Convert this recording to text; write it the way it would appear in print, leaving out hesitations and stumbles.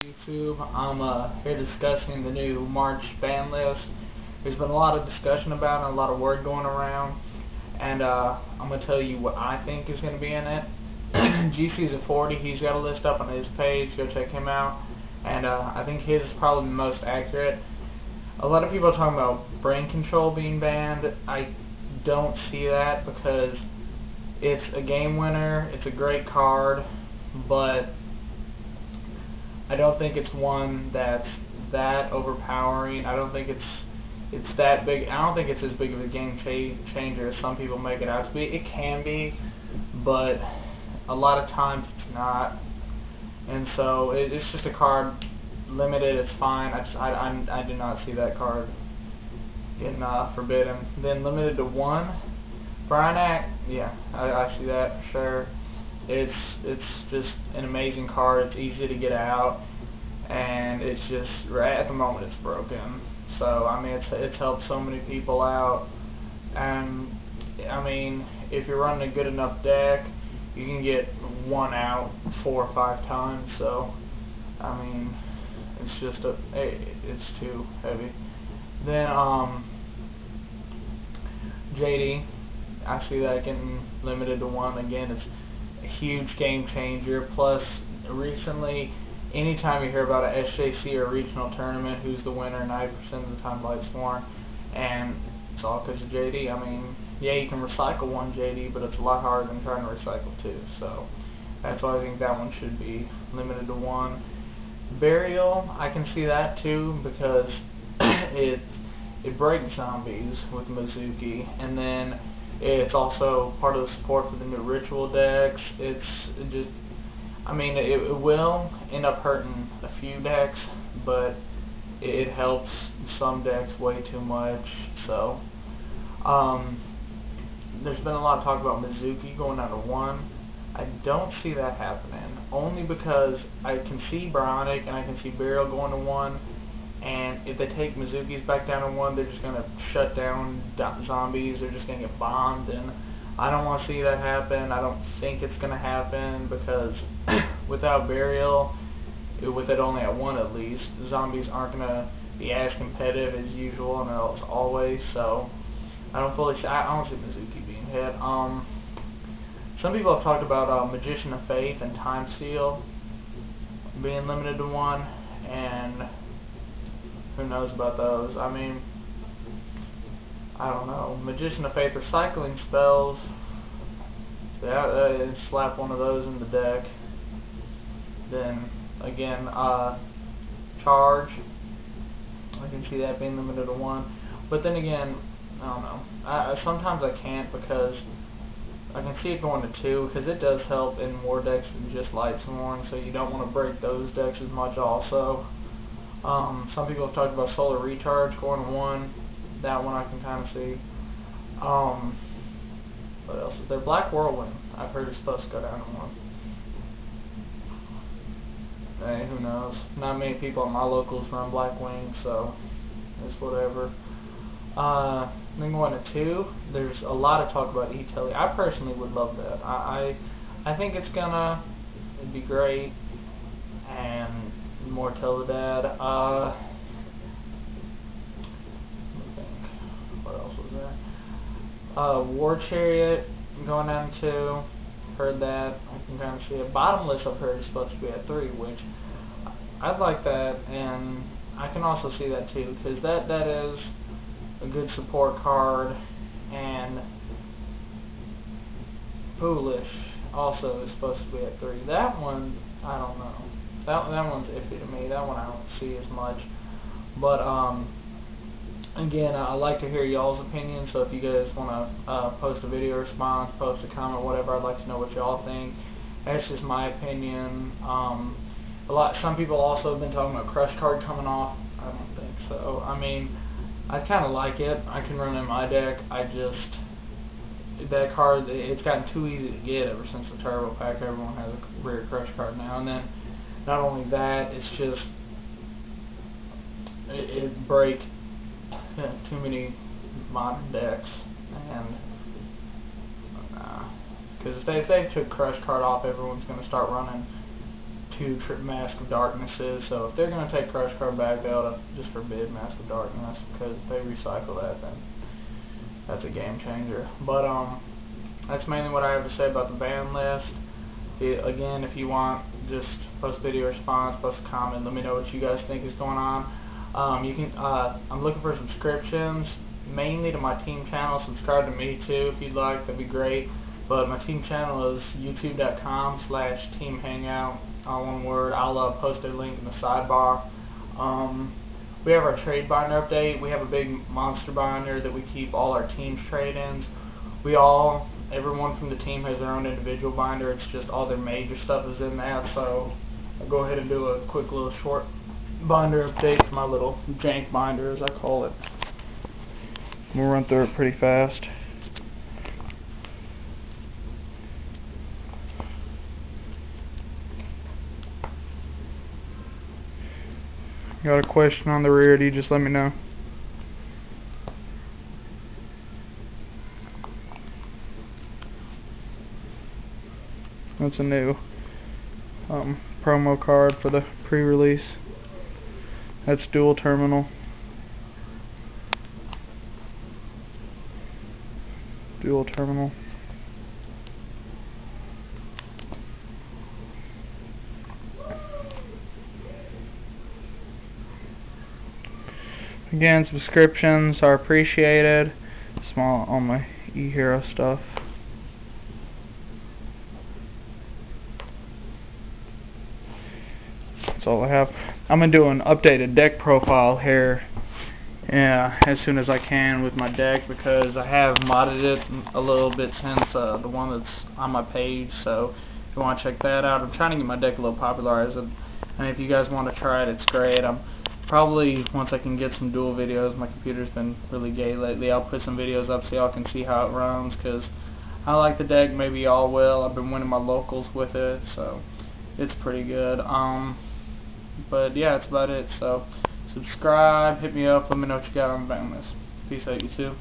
YouTube. I'm here discussing the new March ban list. There's been a lot of discussion about it, and a lot of word going around, and I'm going to tell you what I think is going to be in it. GC's a 40. He's got a list up on his page. Go check him out. And I think his is probably the most accurate. A lot of people are talking about brain control being banned. I don't see that because it's a game winner. It's a great card, but I don't think it's one that's that overpowering. I don't think it's that big. I don't think it's as big of a game changer as some people make it out to be. It can be, but a lot of times it's not. And so it's just a card. Limited, it's fine. I do not see that card getting forbidden. Then limited to 1. Bryonac, yeah, I see that for sure. It's just an amazing card. It's easy to get out, and it's just right at the moment it's broken. So I mean it's helped so many people out, and I mean if you're running a good enough deck, you can get 1 out 4 or 5 times. So I mean it's just it's too heavy. Then JD, I see that getting limited to 1 again. It's a huge game changer. Plus, recently, anytime you hear about a SJC or regional tournament, who's the winner 90% of the time by Sworn, and it's all because of JD. I mean, yeah, you can recycle 1 JD, but it's a lot harder than trying to recycle 2. So that's why I think that one should be limited to 1. Burial, I can see that too because it breaks zombies with Mizuki, and then it's also part of the support for the new ritual decks. I mean, it will end up hurting a few decks, but it helps some decks way too much. So there's been a lot of talk about Mizuki going down to 1. I don't see that happening, only because I can see Bionic and I can see Burial going to 1, and if they take Mizuki's back down to 1, they're just going to shut down zombies. They're just going to get bombed, and I don't want to see that happen. I don't think it's going to happen because without Burial, with it only at 1 at least, zombies aren't going to be as competitive as usual and as always. So I don't see Mizuki being hit. Some people have talked about Magician of Faith and Time Seal being limited to 1, and who knows about those. I mean, I don't know. Magician of Faith recycling spells. Yeah, slap one of those in the deck. Then again, Charge. I can see that being limited to 1. But then again, I don't know. Sometimes I can't because I can see it going to 2 because it does help in more decks than just Light Sworn, so you don't want to break those decks as much also. Some people have talked about Solar Recharge going to 1. That one I can kind of see. What else is there? Black Whirlwind. I've heard it's supposed to go down to 1. Hey, who knows? Not many people at my locals run Black Wing, so it's whatever. Then going to 2, there's a lot of talk about E-Telly. I personally would love that. I think it'd be great, and more Teledad. Let me think. What else was there? War Chariot going down to 2. Heard that. I can kind of see it. Bottomless, I've heard, is supposed to be at 3, which I'd like that, and I can also see that too, because that is a good support card. And Foolish also is supposed to be at 3. That one, I don't know. That one's iffy to me. That one I don't see as much. But again, I like to hear y'all's opinions. So if you guys want to post a video response, post a comment, whatever, I'd like to know what y'all think. That's just my opinion. Some people also have been talking about Crush Card coming off. I don't think so. I mean, I kind of like it. I can run in my deck. That card, it's gotten too easy to get ever since the Turbo Pack. Everyone has a rare Crush Card now. And then, not only that, it's just, it break too many modern decks. And, because if they took Crush Card off, everyone's going to start running 2 Mask of Darkness is. So if they're going to take Crush Card back, they ought to just forbid Mask of Darkness, because if they recycle that, then that's a game changer. But that's mainly what I have to say about the ban list. Again, if you want, just post video response, post a comment, let me know what you guys think is going on. I'm looking for subscriptions, mainly to my team channel. Subscribe to me too if you'd like, that'd be great. But my team channel is youtube.com/teamhangout, all one word. I'll post a link in the sidebar. We have our trade binder update. We have a big monster binder that we keep all our team's trade-ins. Everyone from the team has their own individual binder. It's just all their major stuff is in that. So I'll go ahead and do a quick little short binder update for my little jank binder, as I call it. We'll run through it pretty fast. Got a question on the rarity, just let me know. That's a new promo card for the pre-release. That's dual terminal. Dual terminal. Again, subscriptions are appreciated. Small on my eHero stuff. That's all I have. I'm gonna do an updated deck profile here as soon as I can with my deck, because I have modded it a little bit since the one that's on my page. So if you want to check that out, I'm trying to get my deck a little popularized, and if you guys want to try it, it's great. I'm probably, once I can get some dual videos, my computer's been really gay lately, I'll put some videos up so y'all can see how it runs, because I like the deck, maybe y'all will. I've been winning my locals with it, so it's pretty good. But yeah, that's about it. So subscribe, hit me up, let me know what you got on the ban list. Peace out, YouTube.